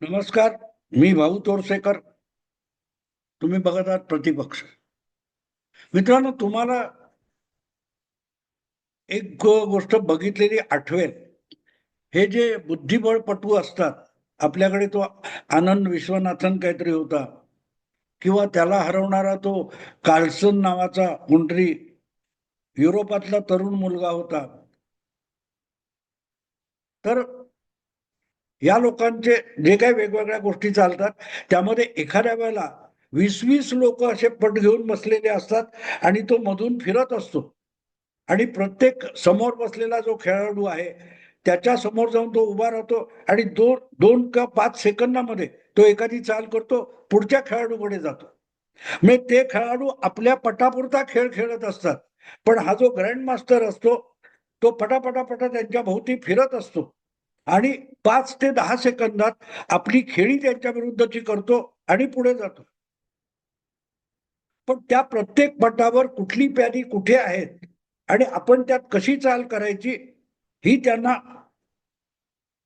नमस्कार. मी भाऊ तोरसेकर. तुम्ही बघत आहात प्रतिपक्ष. मित्रांनो, तुम्हाला एक गोष्ट बघितलेली आठवेल. हे जे बुद्धिबळपटू असतात, आपल्याकडे तो आनंद विश्वनाथन काहीतरी होता, किंवा त्याला हरवणारा तो कार्लसन नावाचा कोणतरी युरोपातला तरुण मुलगा होता. तर या लोकांचे जे काही वेगवेगळ्या गोष्टी चालतात, त्यामध्ये एखाद्या वेळेला 20-20 लोक असे पट घेऊन बसलेले असतात आणि तो मधून फिरत असतो आणि प्रत्येक समोर बसलेला जो खेळाडू आहे त्याच्या समोर जाऊन तो उभा राहतो आणि 2 का 5 सेकंदामध्ये तो एखादी चाल करतो, पुढच्या खेळाडूकडे जातो. म्हणजे ते खेळाडू आपल्या पटापुरता खेळ खेळत असतात, पण हा जो ग्रँड मास्टर असतो तो पटापटापटा त्यांच्या भोवती फिरत असतो आणि 5 ते 10 सेकंदात आपली खेळी त्यांच्या विरुद्धची करतो आणि पुढे जातो. पण त्या प्रत्येक पटावर कुठली प्यादी कुठे आहेत आणि आपण त्यात कशी चाल करायची ही त्यांना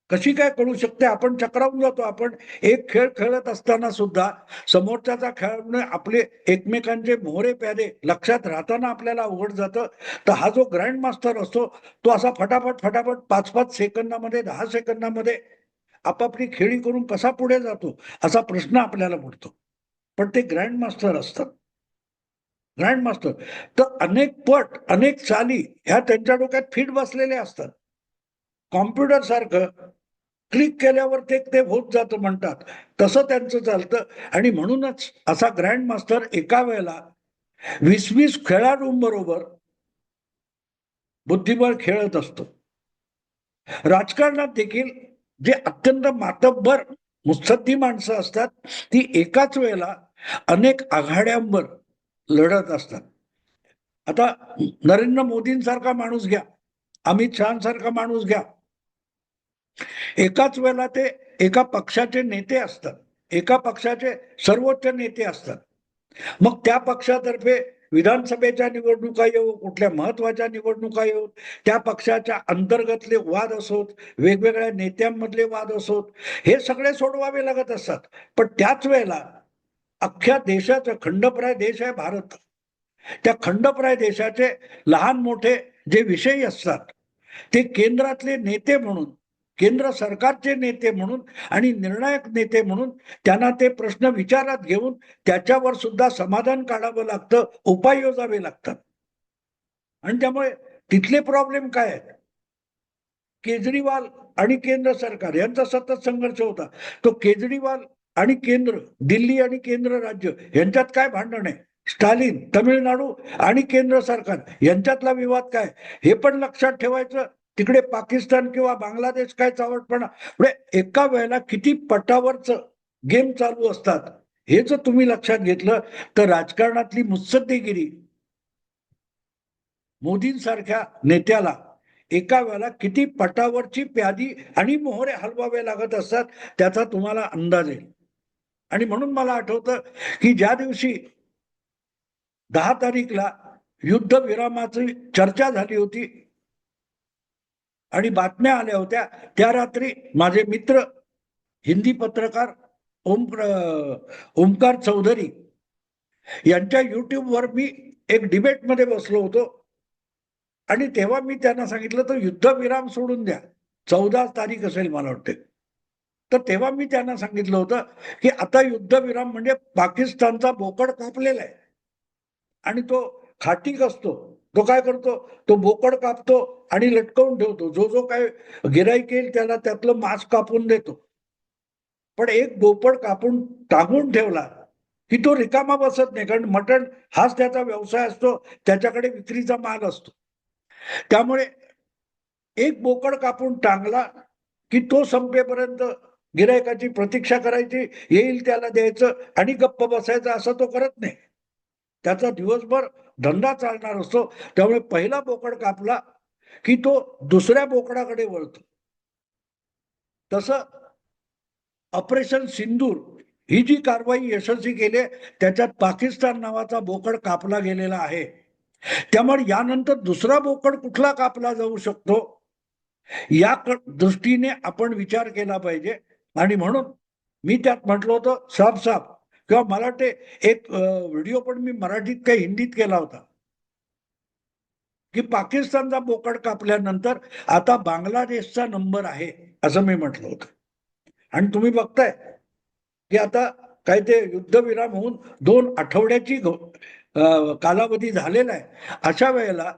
कशी काय कळू शकते. आपण चक्रावून जातो. आपण एक खेळ खेळत असताना सुद्धा समोरच्याचा खेळाडूने आपले एकमेकांचे मोहरे प्यादे लक्षात राहताना आपल्याला अवघड जातं. तर हा जो ग्रँड मास्टर असतो तो असा फटाफट फटाफट 5-5 सेकंदामध्ये 10 सेकंदामध्ये आपापली खेळी करून कसा पुढे जातो असा प्रश्न आपल्याला पडतो. पण ते ग्रँड मास्टर असतात. ग्रँड मास्टर तर अनेक पट अनेक चाली ह्या त्यांच्या डोक्यात फिट बसलेल्या असतात. कॉम्प्युटर सारखं क्लिक केल्यावर ते ते होत जातं म्हणतात, तसं त्यांचं चालतं. आणि म्हणूनच असा ग्रँड मास्टर एका वेळेला 20-20 खेळाडूंबरोबर बुद्धिबळ खेळत असतो. राजकारणात देखील जे अत्यंत मातब्बर मुत्सद्दी माणसं असतात ती एकाच वेळेला अनेक आघाड्यांवर लढत असतात. आता नरेंद्र मोदींसारखा माणूस घ्या, अमित शहासारखा माणूस घ्या. एकाच वेळेला ते एका पक्षाचे नेते असतात, एका पक्षाचे सर्वोच्च नेते असतात. मग त्या पक्षातर्फे विधानसभेच्या निवडणुका येऊ, कुठल्या महत्वाच्या निवडणुका येऊ, त्या पक्षाच्या अंतर्गतले वाद असोत, वेगवेगळ्या नेत्यांमधले वाद असोत, हे सगळे सोडवावे लागत असतात. पण त्याच वेळेला अख्ख्या देशाचं खंडप्राय देश आहे भारत. त्या खंडप्राय देशाचे लहान मोठे जे विषय असतात ते केंद्रातले नेते म्हणून, केंद्र सरकारचे नेते म्हणून आणि निर्णायक नेते म्हणून त्यांना ते प्रश्न विचारात घेऊन त्याच्यावर सुद्धा समाधान काढावं लागतं, उपाय योजावे लागतात. आणि त्यामुळे तिथले प्रॉब्लेम काय आहेत? केजरीवाल आणि केंद्र सरकार यांचा सतत संघर्ष होता. तो केजरीवाल आणि केंद्र, दिल्ली आणि केंद्र राज्य यांच्यात काय भांडण आहे? स्टालिन, तमिळनाडू आणि केंद्र सरकार यांच्यातला विवाद काय, हे पण लक्षात ठेवायचं. तिकडे पाकिस्तान किंवा बांगलादेश काय चावटपणा, म्हणजे एका वेळेला किती पटावरच गेम चालू असतात हे जर तुम्ही लक्षात घेतलं तर राजकारणातली मुत्सद्देगिरी मोदींसारख्या नेत्याला एका वेळेला किती पटावरची प्यादी आणि मोहरे हलवावे लागत असतात त्याचा तुम्हाला अंदाज येईल. आणि म्हणून मला आठवतं की ज्या दिवशी 10 तारीखला युद्ध विरामाची चर्चा झाली होती आणि बातम्या आल्या होत्या, त्या रात्री माझे मित्र हिंदी पत्रकार ओमकार चौधरी यांच्या युट्यूबवर मी एक डिबेटमध्ये बसलो होतो आणि तेव्हा मी त्यांना सांगितलं तर युद्धविराम सोडून द्या. 14 तारीख असेल मला वाटते. तर तेव्हा मी त्यांना सांगितलं होतं की आता युद्धविराम म्हणजे पाकिस्तानचा बोकड कापलेला आहे आणि तो खाटीक असतो. तो काय करतो, तो बोकड कापतो आणि लटकवून ठेवतो. जो जो काय गिराईक येईल त्याला त्यातलं मांस कापून देतो. पण एक बोकड कापून टांगून ठेवला की तो रिकामा बसत नाही, कारण मटण हाच त्याचा व्यवसाय असतो, त्याच्याकडे विक्रीचा माल असतो. त्यामुळे एक बोकड कापून टांगला की तो संपेपर्यंत गिरायकाची प्रतीक्षा करायची, येईल त्याला द्यायचं आणि गप्प बसायचं. असं तो करत नाही. त्याचा दिवसभर धंदा चालणार असतो. त्यामुळे पहिला बोकड कापला की तो दुसऱ्या बोकडाकडे वळतो. तसं ऑपरेशन सिंदूर ही जी कारवाई यशस्वी केली त्याच्यात पाकिस्तान नावाचा बोकड कापला गेलेला आहे. त्यामुळे यानंतर दुसरा बोकड कुठला कापला जाऊ शकतो या दृष्टीने आपण विचार केला पाहिजे. आणि म्हणून मी त्यात म्हटलं होतं साफ साफ, किंवा मला वाटते एक व्हिडिओ पण मी मराठीत काही हिंदीत केला होता, की पाकिस्तानचा बोकड कापल्यानंतर आता बांगलादेशचा नंबर आहे असं मी म्हटलं होतं. आणि तुम्ही बघताय की आता काय ते युद्धविराम होऊन 2 आठवड्याची कालावधी झालेला आहे. अशा वेळेला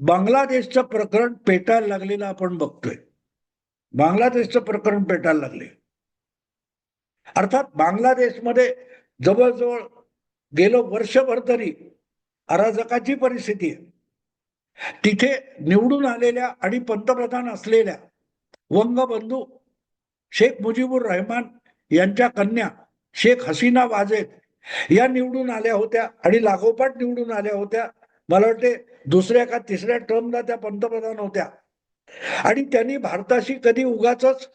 बांगलादेशचं प्रकरण पेटायला लागलेलं आपण बघतोय. बांगलादेशचं प्रकरण पेटायला लागले. अर्थात बांगलादेशमध्ये जवळजवळ गेलं वर्षभर तरी अराजकाची परिस्थिती आहे. तिथे निवडून आलेल्या आणि पंतप्रधान असलेल्या वंगबंधू शेख मुजीबुर रहमान यांच्या कन्या शेख हसीना वाजेद या निवडून आल्या होत्या आणि लागोपाठ निवडून आल्या होत्या. मला वाटते दुसऱ्या का तिसऱ्या टर्मला त्या पंतप्रधान होत्या. आणि त्यांनी भारताशी कधी उगाचच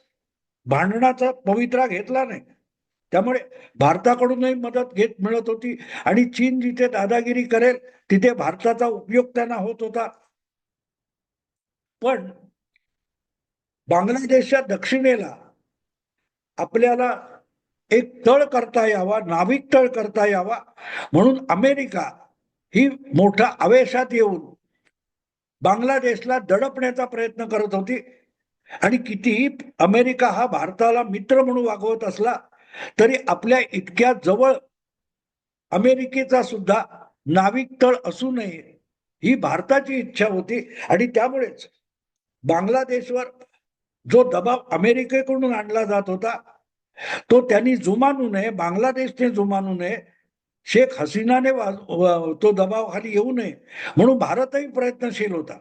भांडणाचा पवित्रा घेतला नाही. त्यामुळे भारताकडूनही मदत मिळत होती आणि चीन जिथे दादागिरी करेल तिथे भारताचा उपयोग त्यांना होत होता. पण बांगलादेशच्या दक्षिणेला आपल्याला एक तळ करता यावा, नाविक तळ करता यावा म्हणून अमेरिका ही मोठ्या आवेशात येऊन बांगलादेशला दडपण्याचा प्रयत्न करत होती. आणि कितीही अमेरिका हा भारताला मित्र म्हणून वागवत असला तरी आपल्या इतक्या जवळ अमेरिकेचा सुद्धा नाविक तळ असू नये ही भारताची इच्छा होती. आणि त्यामुळेच बांगलादेशवर जो दबाव अमेरिकेकडून आणला जात होता तो त्यांनी जुमानू नये, बांगलादेशने जुमानू नये, शेख हसीनाने तो दबावाखाली येऊ नये म्हणून भारतही प्रयत्नशील होता.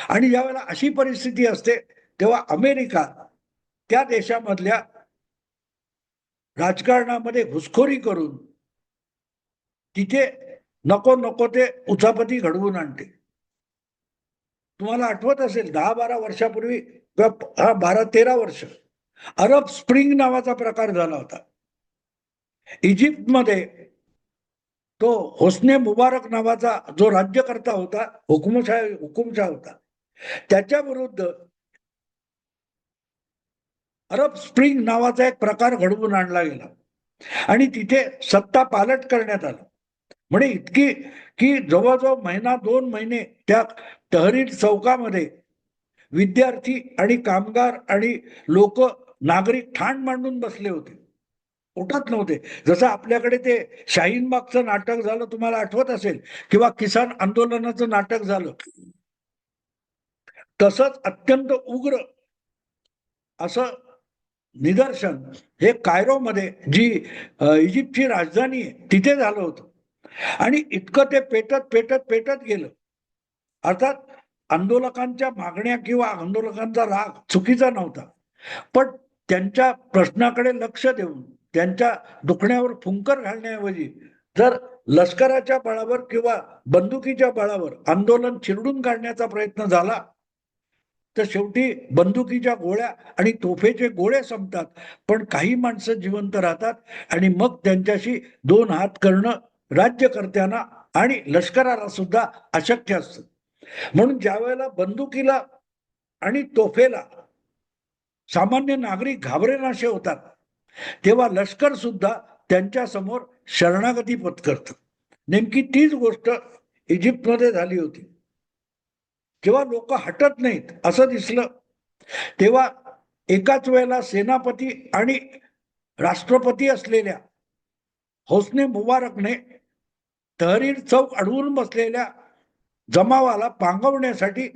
आणि ज्यावेळेला अशी परिस्थिती असते तेव्हा अमेरिका त्या देशामधल्या राजकारणामध्ये घुसखोरी करून तिथे नको नको ते उचापती घडवून आणते. तुम्हाला आठवत असेल 10-12 वर्षापूर्वी किंवा 12-13 वर्ष अरब स्प्रिंग नावाचा प्रकार झाला होता. इजिप्तमध्ये तो होस्ने मुबारक नावाचा जो राज्यकर्ता होता, हुकुमशाह होता, त्याच्या विरुद्ध अरब स्प्रिंग नावाचा एक प्रकार घडवून आणला गेला आणि तिथे सत्ता पालट करण्यात आलं. म्हणजे इतकी की जवळजवळ 1-2 महिने त्या तहरीर चौकामध्ये विद्यार्थी आणि कामगार आणि लोक नागरिक ठाण मांडून बसले होते, उठत नव्हते. जसं आपल्याकडे ते शाहीनबागचं नाटक झालं तुम्हाला आठवत असेल, किंवा किसान आंदोलनाचं नाटक झालं, तसंच अत्यंत उग्र असं निदर्शन हे कायरोमध्ये जी इजिप्तची राजधानी आहे तिथे झालं होतं. आणि इतकं ते पेटत पेटत पेटत गेलं. अर्थात आंदोलकांच्या मागण्या किंवा आंदोलकांचा राग चुकीचा नव्हता, पण त्यांच्या प्रश्नाकडे लक्ष देऊन त्यांच्या दुखण्यावर फुंकर घालण्याऐवजी जर लष्कराच्या बळावर किंवा बंदुकीच्या बळावर आंदोलन चिरडून काढण्याचा प्रयत्न झाला तर शेवटी बंदुकीच्या गोळ्या आणि तोफेचे गोळे संपतात, पण काही माणसं जिवंत राहतात. आणि मग त्यांच्याशी 2 हात करणं राज्यकर्त्यांना आणि लष्कराला सुद्धा अशक्य असतं. म्हणून ज्या वेळेला बंदुकीला आणि तोफेला सामान्य नागरिक घाबरेनाशे होतात तेव्हा लष्कर सुद्धा त्यांच्या समोर शरणागती पत्करतं. नेमकी तीच गोष्ट इजिप्तमध्ये झाली होती. जेव्हा लोक हटत नाहीत असं दिसलं तेव्हा एकाच वेळेला सेनापती आणि राष्ट्रपती असलेल्या होस्ने मुबारकने तहरीर चौक अडवून बसलेल्या जमावाला पांगवण्यासाठी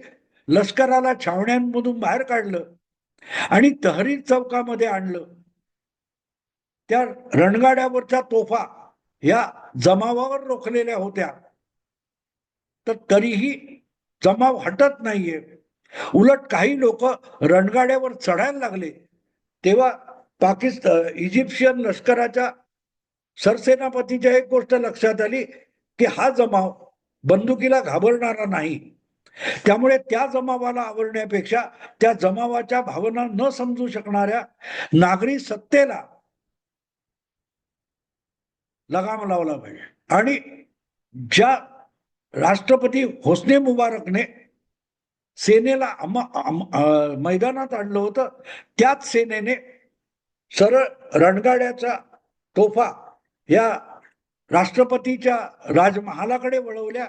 लष्कराला छावण्यांमधून बाहेर काढलं आणि तहरीर चौकामध्ये आणलं. त्या रणगाड्यावरच्या तोफा या जमावावर रोखलेल्या होत्या, तर तरीही जमाव हटत नाहीये. उलट काही लोक रणगाड्यावर चढायला लागले तेव्हा इजिप्शियन लष्कराच्या सरसेनापतीच्या एक गोष्ट लक्षात आली की हा जमाव बंदुकीला घाबरणारा नाही. त्यामुळे त्या जमावाला आवरण्यापेक्षा त्या जमावाच्या भावना न समजू शकणाऱ्या नागरी सत्तेला लगाम लावला पाहिजे. आणि ज्या राष्ट्रपती होस्ने मुबारकने सेनेला मैदानात आणलं होतं त्याच सेनेने सरळ रणगाड्याचा तोफा या राष्ट्रपतीच्या राजमहालाकडे वळवल्या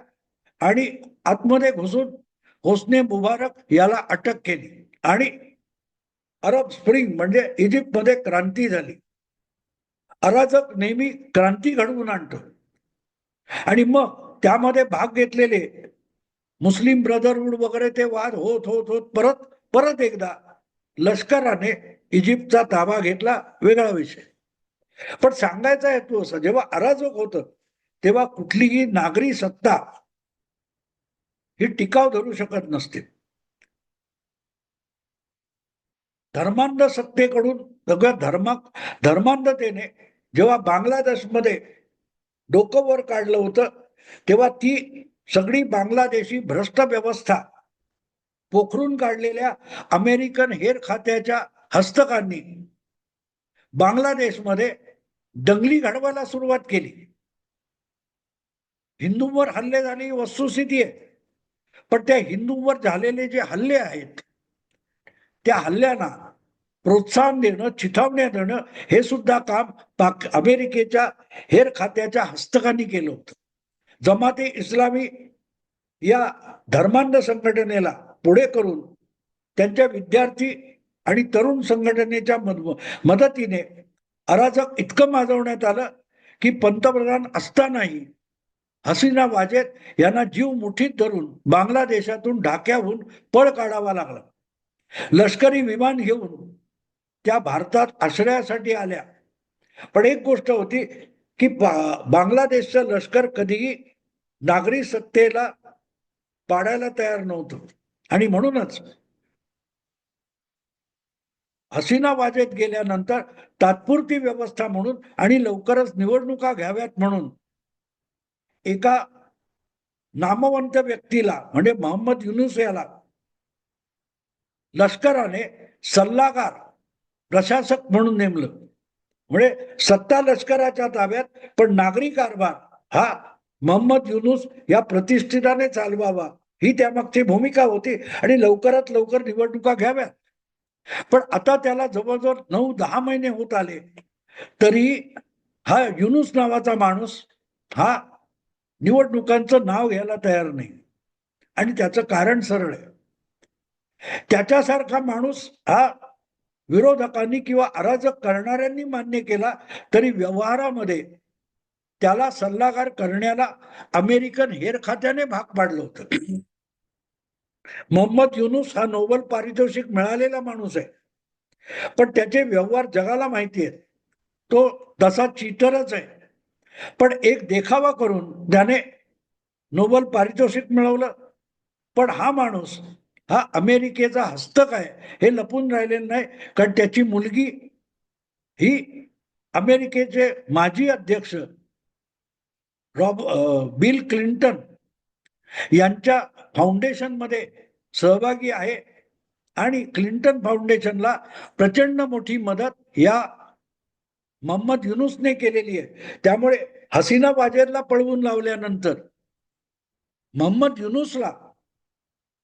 आणि आतमध्ये घुसून होसने मुबारक याला अटक केली आणि अरब स्प्रिंग म्हणजे इजिप्तमध्ये क्रांती झाली. अराजक नेहमी क्रांती घडवून आणतो आणि मग त्यामध्ये भाग घेतलेले मुस्लिम ब्रदरहूड वगैरे ते वाद होत होत होत परत परत एकदा लष्कराने इजिप्तचा ताबा घेतला, वेगळा विषय. पण सांगायचा हेतू असा, जेव्हा अराजक होतं तेव्हा कुठलीही नागरी सत्ता ही टिकाव धरू शकत नसते. धर्मांध सत्तेकडून सगळ्या धर्मांधतेने जेव्हा बांगलादेशमध्ये डोकं वर काढलं होतं तेव्हा ती सगळी बांगलादेशी भ्रष्ट व्यवस्था पोखरून काढलेल्या अमेरिकन हेर खात्याच्या हस्तकांनी बांगलादेशमध्ये दंगली घडवायला सुरुवात केली. हिंदूंवर हल्ले झाले ही वस्तुस्थिती आहे, पण त्या हिंदूंवर झालेले जे हल्ले आहेत त्या हल्ल्यांना प्रोत्साहन देणं, चिथावण्या देणं हे सुद्धा काम अमेरिकेच्या हेर खात्याच्या हस्तकांनी केलं होतं. जमाते इस्लामी या धर्मांध संघटनेला पुढे करून त्यांच्या विद्यार्थी आणि तरुण संघटनेच्या मदतीने अराजक इतकं माजवण्यात आलं की पंतप्रधान असतानाही हसीना वाजेद यांना जीव मुठीत धरून बांगलादेशातून ढाक्याहून पळ काढावा लागला. लष्करी विमान घेऊन त्या भारतात आश्रयासाठी आल्या. पण एक गोष्ट होती की बांगलादेशचं लष्कर कधीही नागरी सत्तेला पाडायला तयार नव्हतं आणि म्हणूनच हसीना वाजेत गेल्यानंतर तात्पुरती व्यवस्था म्हणून आणि लवकरच निवडणुका घ्याव्यात म्हणून एका नामवंत व्यक्तीला म्हणजे मोहम्मद युनुस याला लष्कराने सल्लागार प्रशासक म्हणून नेमलं. म्हणजे सत्ता लष्कराच्या ताब्यात पण नागरी कारभार हा मोहम्मद युनुस या प्रतिष्ठिताने चालवावा ही त्यामागची भूमिका होती आणि लवकरात लवकर निवडणुका घ्याव्यात. पण आता त्याला जवळजवळ 9-10 महिने होत आले तरी हा युनुस नावाचा माणूस हा निवडणुकांचं नाव घ्यायला तयार नाही. आणि त्याचं कारण सरळ आहे, त्याच्यासारखा माणूस हा विरोधकांनी किंवा अराजक करणाऱ्यांनी मान्य केला तरी व्यवहारामध्ये त्याला सल्लागार करण्याला अमेरिकन हेर खात्याने भाग पाडलं होतं. मोहम्मद युनुस हा नोबेल पारितोषिक मिळालेला माणूस आहे, पण त्याचे व्यवहार जगाला माहिती आहेत. तो तसा चीटरच आहे. पण एक देखावा करून त्याने नोबेल पारितोषिक मिळवलं. पण हा माणूस हा अमेरिकेचा हस्तक आहे हे लपून राहिलेलं नाही, कारण त्याची मुलगी ही अमेरिकेचे माजी अध्यक्ष बिल क्लिंटन यांच्या फाउंडेशनमध्ये सहभागी आहे आणि क्लिंटन फाउंडेशनला प्रचंड मोठी मदत या मोहम्मद युनुसने केलेली आहे. त्यामुळे हसीना वाजेदला पळवून लावल्यानंतर मोहम्मद युनुसला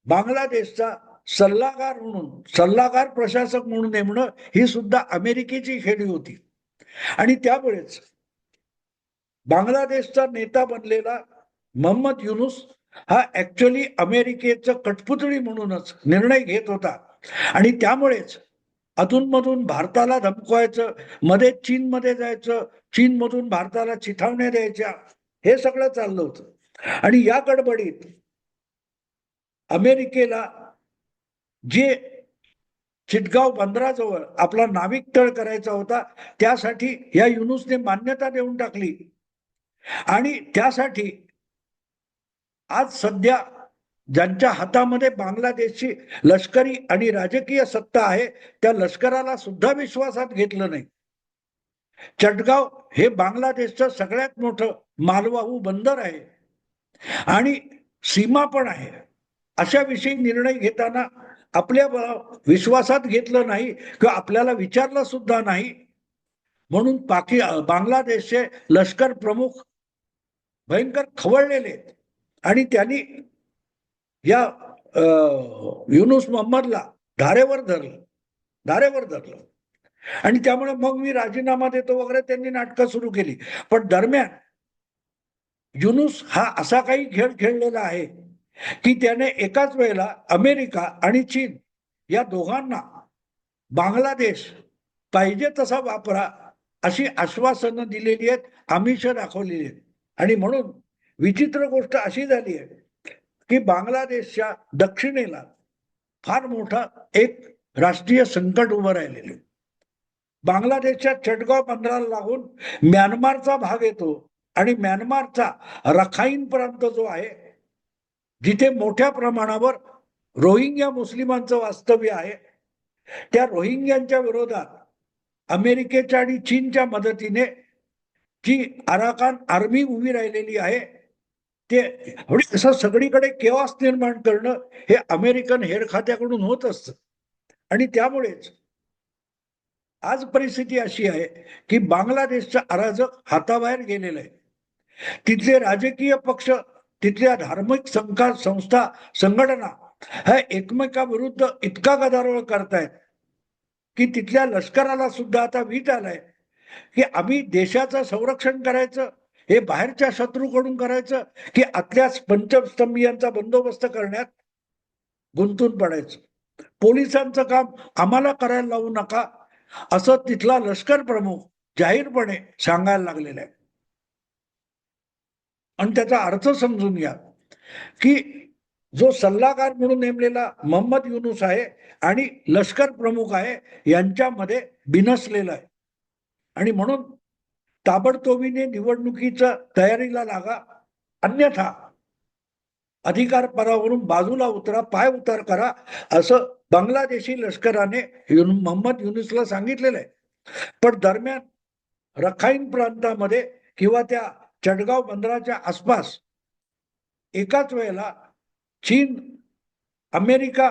बांगलादेशचा सल्लागार प्रशासक म्हणून नेमणं ही सुद्धा अमेरिकेची खेळी होती. आणि त्यामुळेच बांगलादेशचा नेता बनलेला मोहम्मद युनुस हा ऍक्च्युअली अमेरिकेचं कठपुतळी म्हणूनच निर्णय घेत होता आणि त्यामुळेच अधूनमधून भारताला धमकवायचं, मध्ये चीनमध्ये जायचं, चीनमधून भारताला चिथावण्या द्यायच्या, हे सगळं चाललं होतं. आणि या गडबडीत अमेरिकेला जे चिटगाव बंदराजवळ आपला नाविक तळ करायचा होता त्यासाठी या युनुसने मान्यता देऊन टाकली. आणि त्यासाठी आज सध्या ज्यांच्या हातामध्ये बांगलादेशची लष्करी आणि राजकीय सत्ता आहे त्या लष्कराला सुद्धा विश्वासात घेतलं नाही. चटगाव हे बांगलादेशचं सगळ्यात मोठं मालवाहू बंदर आहे आणि सीमा पण आहे. अशा विषयी निर्णय घेताना आपल्या विश्वासात घेतलं नाही किंवा आपल्याला विचारलं सुद्धा नाही. म्हणून बांगलादेशचे लष्कर प्रमुख भयंकर खवळलेले आणि त्यांनी या युनुस मोहम्मदला धारेवर धरलं. आणि त्यामुळे मग मी राजीनामा देतो वगैरे त्यांनी नाटकं सुरू केली. पण दरम्यान युनुस हा असा काही खेळ खेळलेला आहे की त्याने एकाच वेळेला अमेरिका आणि चीन या दोघांना बांगलादेश पाहिजे तसा वापरा अशी आश्वासनं दिलेली आहेत, आमिष दाखवलेली आहेत. आणि म्हणून विचित्र गोष्ट अशी झाली आहे की बांगलादेशच्या दक्षिणेला फार मोठा एक राष्ट्रीय संकट उभं राहिलेले. बांगलादेशच्या चटगाव बंदराला लागून म्यानमारचा भाग येतो आणि म्यानमारचा रखाईन प्रांत जो आहे जिथे मोठ्या प्रमाणावर रोहिंग्या मुस्लिमांचं वास्तव्य आहे, त्या रोहिंग्यांच्या विरोधात अमेरिकेच्या आणि चीनच्या मदतीने जी अराकान आर्मी उभी राहिलेली आहे, ते असं सगळीकडे केओस निर्माण करणं हे अमेरिकन हेर खात्याकडून होत असतं. आणि त्यामुळेच आज परिस्थिती अशी आहे की बांगलादेशचा अराजक हाताबाहेर गेलेला आहे. तिथले राजकीय पक्ष, तिथल्या धार्मिक संस्था, संघटना ह्या एकमेकाविरुद्ध इतका गदारोळ करतायत की तिथल्या लष्कराला सुद्धा आता वीट आलाय की आम्ही देशाचं संरक्षण करायचं हे बाहेरच्या शत्रूकडून करायचं की आतल्या पंचस्तंभीयांचा बंदोबस्त करण्यात गुंतून पडायचं. पोलिसांचं काम आम्हाला करायला लावू नका असं तिथला लष्कर प्रमुख जाहीरपणे सांगायला लागलेला आहे. आणि त्याचा अर्थ समजून घ्या की जो सल्लागार म्हणून नेमलेला मोहम्मद युनुस आहे आणि लष्कर प्रमुख आहे यांच्यामध्ये बिनसलेला आहे. आणि म्हणून ताबडतोबीने निवडणुकीच्या तयारीला लागा, अन्यथा अधिकार पदावरून बाजूला उतरा, पाय उतार करा असं बांगलादेशी लष्कराने मोहम्मद युनुसला सांगितलेलं आहे. पण दरम्यान रखाईन प्रांतामध्ये किंवा त्या चटगाव बंदराच्या आसपास एकाच वेळेला चीन, अमेरिका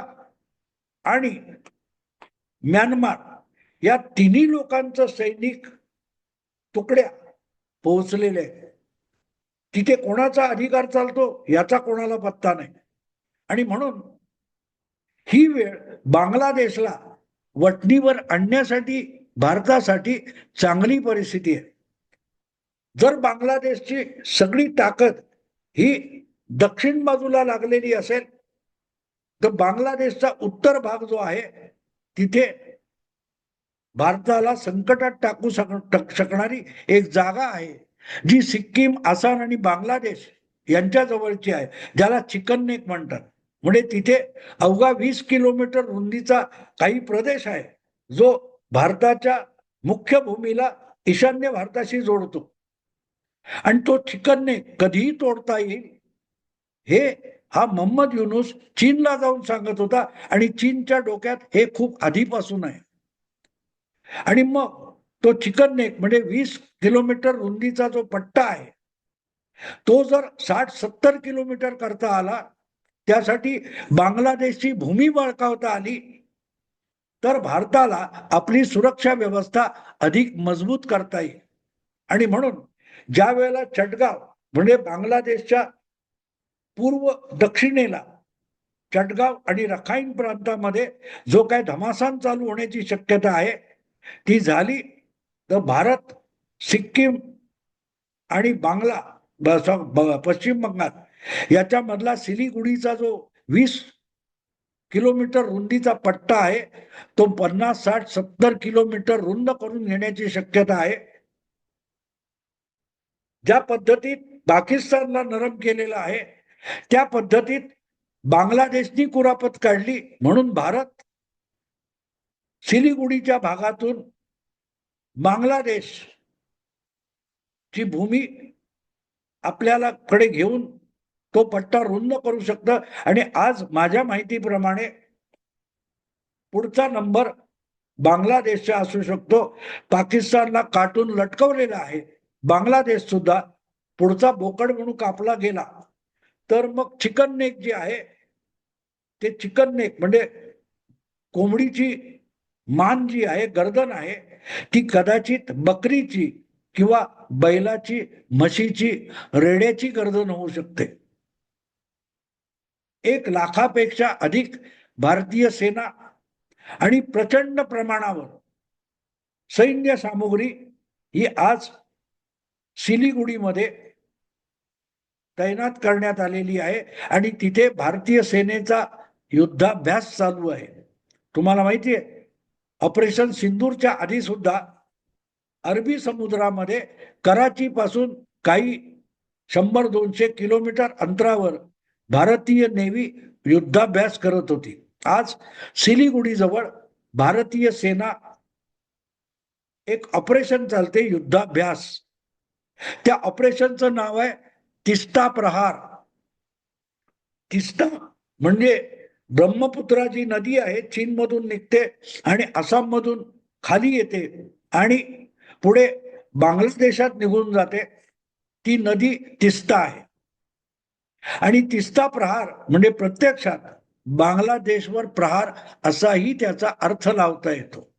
आणि म्यानमार या तिन्ही लोकांचं सैनिक तुकड्या पोहोचलेल्या आहेत. तिथे कोणाचा अधिकार चालतो याचा कोणाला पत्ता नाही. आणि म्हणून ही वेळ बांगलादेशला वटणीवर आणण्यासाठी भारतासाठी चांगली परिस्थिती आहे. जर बांगलादेशची सगळी ताकद ही दक्षिण बाजूला लागलेली असेल तर बांगलादेशचा उत्तर भाग जो आहे तिथे भारताला संकटात टाकू शकणारी एक जागा आहे जी सिक्कीम, आसाम आणि बांगलादेश यांच्या जवळची आहे, ज्याला चिकन नेक म्हणतात. म्हणजे तिथे अवघा 20 किलोमीटर रुंदीचा काही प्रदेश आहे जो भारताच्या मुख्य भूमीला ईशान्य भारताशी जोडतो. आणि तो चिकन नेक कधीही तोडता येईल हे हा मोहम्मद युनुस चीनला जाऊन सांगत होता. आणि चीनच्या डोक्यात हे खूप आधीपासून आहे. आणि मग तो चिकन नेक म्हणजे 20 किलोमीटर रुंदीचा जो पट्टा आहे तो जर 60-70 किलोमीटर करता आला, त्यासाठी बांगलादेशची भूमी बळकावता आली तर भारताला आपली सुरक्षा व्यवस्था अधिक मजबूत करता येईल. आणि म्हणून ज्या वेळेला चटगाव म्हणजे बांगलादेशच्या पूर्व दक्षिणेला चटगाव आणि रखाईन प्रांतामध्ये जो काय घमासान चालू होण्याची शक्यता आहे ती झाली तर भारत, सिक्कीम आणि पश्चिम बंगाल याच्यामधला सिलीगुडीचा जो 20 किलोमीटर रुंदीचा पट्टा आहे तो 50, 60, 70 किलोमीटर रुंद करून घेण्याची शक्यता आहे. ज्या पद्धतीत पाकिस्तानला नरम केलेला आहे त्या पद्धतीत बांगलादेशनी कुरापत काढली. म्हणून भारत सिलीगुडीच्या भागातून बांगलादेश ची भूमी आपल्याला कडे घेऊन तो पट्टा रुंद करू शकतं. आणि आज माझ्या माहितीप्रमाणे पुढचा नंबर बांगलादेशचा असू शकतो. पाकिस्तानला काटून लटकवलेला आहे बांगलादेश सुद्धा पुढचा बोकड म्हणून कापला गेला तर मग चिकन नेक जे आहे ते चिकन नेक म्हणजे कोंबडीची मान जी आहे, गर्दन आहे, ती कदाचित बकरीची किंवा बैलाची, म्हशीची, रेड्याची गर्दन होऊ शकते. 1 लाखापेक्षा अधिक भारतीय सेना आणि प्रचंड प्रमाणावर सैन्य सामुग्री ही आज सिलिगुडीमध्ये तैनात करण्यात आलेली आहे आणि तिथे भारतीय सेनेचा युद्धाभ्यास चालू आहे. तुम्हाला माहिती आहे, ऑपरेशन सिंदूरच्या आधी सुद्धा अरबी समुद्रामध्ये कराची पासून काही 100-200 किलोमीटर अंतरावर भारतीय नेव्ही युद्धाभ्यास करत होती. आज सिलिगुडी जवळ भारतीय सेना एक ऑपरेशन चालते, युद्धाभ्यास. त्या ऑपरेशनचं नाव आहे तिस्ता प्रहार. तिस्ता म्हणजे ब्रह्मपुत्रा जी नदी आहे, चीनमधून निघते आणि आसाममधून खाली येते आणि पुढे बांगलादेशात निघून जाते, ती नदी तिस्ता आहे. आणि तिस्ता प्रहार म्हणजे प्रत्यक्षात बांगलादेशवर प्रहार असाही त्याचा अर्थ लावता येतो.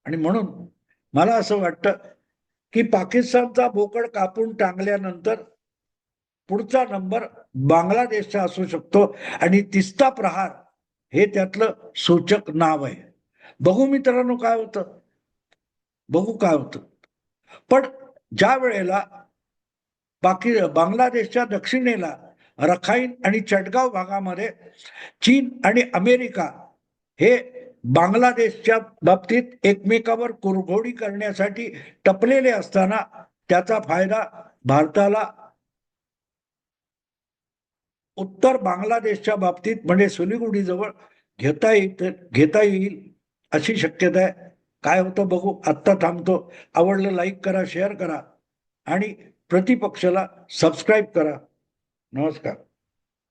आणि म्हणून मला असं वाटतं की पाकिस्तानचा बोकड कापून टांगल्यानंतर पुढचा नंबर बांगलादेशचा असू शकतो आणि तिस्ता प्रहार हे त्यातलं सूचक नाव आहे. बघू मित्रांनो काय होतं, बघू काय होतं. पण ज्या वेळेला बांगलादेशच्या दक्षिणेला रखाईन आणि चटगाव भागामध्ये चीन आणि अमेरिका हे बांगलादेशच्या बाबतीत एकमेकावर कुरघोडी करण्यासाठी टपलेले असताना त्याचा फायदा भारताला उत्तर बांगलादेशच्या बाबतीत म्हणजे सिलिगुडी जवळ घेता येईल अशी शक्यता आहे. काय होतं बघू. आत्ता थांबतो. आवडलं लाईक करा, शेअर करा आणि प्रतिपक्षाला सबस्क्राईब करा. नमस्कार.